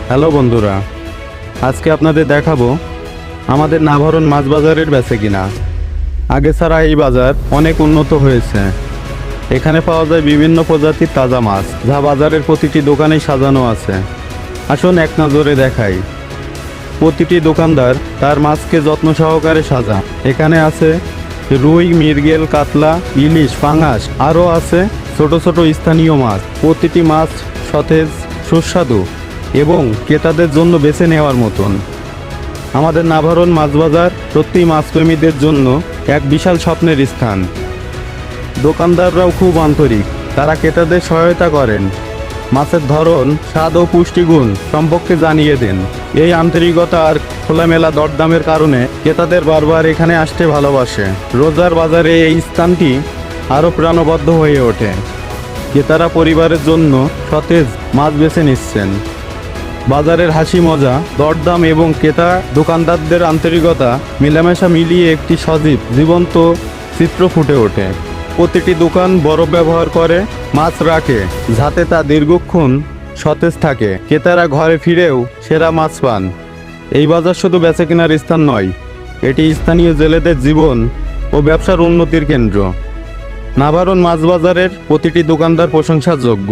Hello বন্ধুরা, আজকে আপনাদের দেখাবো আমাদের নাভারণ মাছ বাজারের বেচাকেনা। আগে ছাড়া এই বাজার অনেক উন্নত হয়েছে। এখানে পাওয়া যায় বিভিন্ন প্রজাতির তাজা মাছ, যা বাজারের প্রতিটি দোকানেই সাজানো আছে। আসুন এক নজরে দেখাই। প্রতিটি দোকানদার তার মাছকে যত্ন সহকারে সাজা। এখানে আছে রুই, মৃগেল, কাতলা, ইলিশ, পাঙাশ, আরও আছে ছোট ছোট স্থানীয় মাছ। প্রতিটি মাছ সতেজ, সুস্বাদু এবং ক্রেতাদের জন্য বেছে নেওয়ার মতন। আমাদের নাভারণ মাছ বাজার সত্যিই মাছপ্রেমীদের জন্য এক বিশাল স্বপ্নের স্থান। দোকানদাররাও খুব আন্তরিক, তারা ক্রেতাদের সহায়তা করেন, মাছের ধরন, স্বাদ ও পুষ্টিগুণ সম্পর্কে জানিয়ে দেন। এই আন্তরিকতা আর খোলামেলা দরদামের কারণে ক্রেতাদের বারবার এখানে আসতে ভালোবাসে। রোজার বাজারে এই স্থানটি আরও প্রাণবদ্ধ হয়ে ওঠে। ক্রেতারা পরিবারের জন্য সতেজ মাছ বেছে নিচ্ছেন। বাজারের হাসি মজা, দরদাম এবং ক্রেতা দোকানদারদের আন্তরিকতা মেলামেশা মিলিয়ে একটি সজীব জীবন্ত চিত্র ফুটে ওঠে। প্রতিটি দোকান বরফ ব্যবহার করে মাছ রাখে, যাতে তা দীর্ঘক্ষণ সতেজ থাকে। ক্রেতারা ঘরে ফিরেও সেরা মাছ পান। এই বাজার শুধু বেচাকেনার স্থান নয়, এটি স্থানীয় জেলেদের জীবন ও ব্যবসার উন্নতির কেন্দ্র। নাভারণ মাছ বাজারের প্রতিটি দোকানদার প্রশংসার যোগ্য।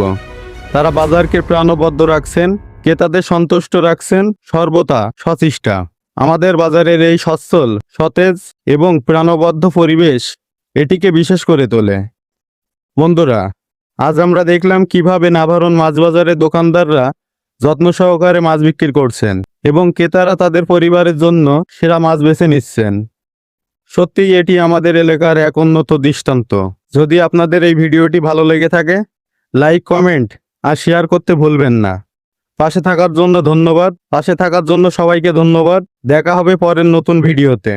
তারা বাজারকে প্রাণবদ্ধ রাখছেন, ক্রেতাদের সন্তুষ্ট রাখছেন, সর্বদা সচেষ্টা। আমাদের বাজারের এই সচ্ছল, সতেজ এবং প্রাণবদ্ধ পরিবেশ এটিকে বিশেষ করে তোলে। বন্ধুরা, আজ আমরা দেখলাম কিভাবে নাভারণ মাছ বাজারের দোকানদাররা যত্ন সহকারে মাছ বিক্রি করছেন এবং ক্রেতারা তাদের পরিবারের জন্য সেরা মাছ বেছে নিচ্ছেন। সত্যিই এটি আমাদের এলাকার এক উন্নত দৃষ্টান্ত। যদি আপনাদের এই ভিডিওটি ভালো লেগে থাকে, লাইক, কমেন্ট আর শেয়ার করতে ভুলবেন না। পাশে থাকার জন্য ধন্যবাদ। পাশে থাকার জন্য সবাইকে ধন্যবাদ। দেখা হবে পরের নতুন ভিডিওতে।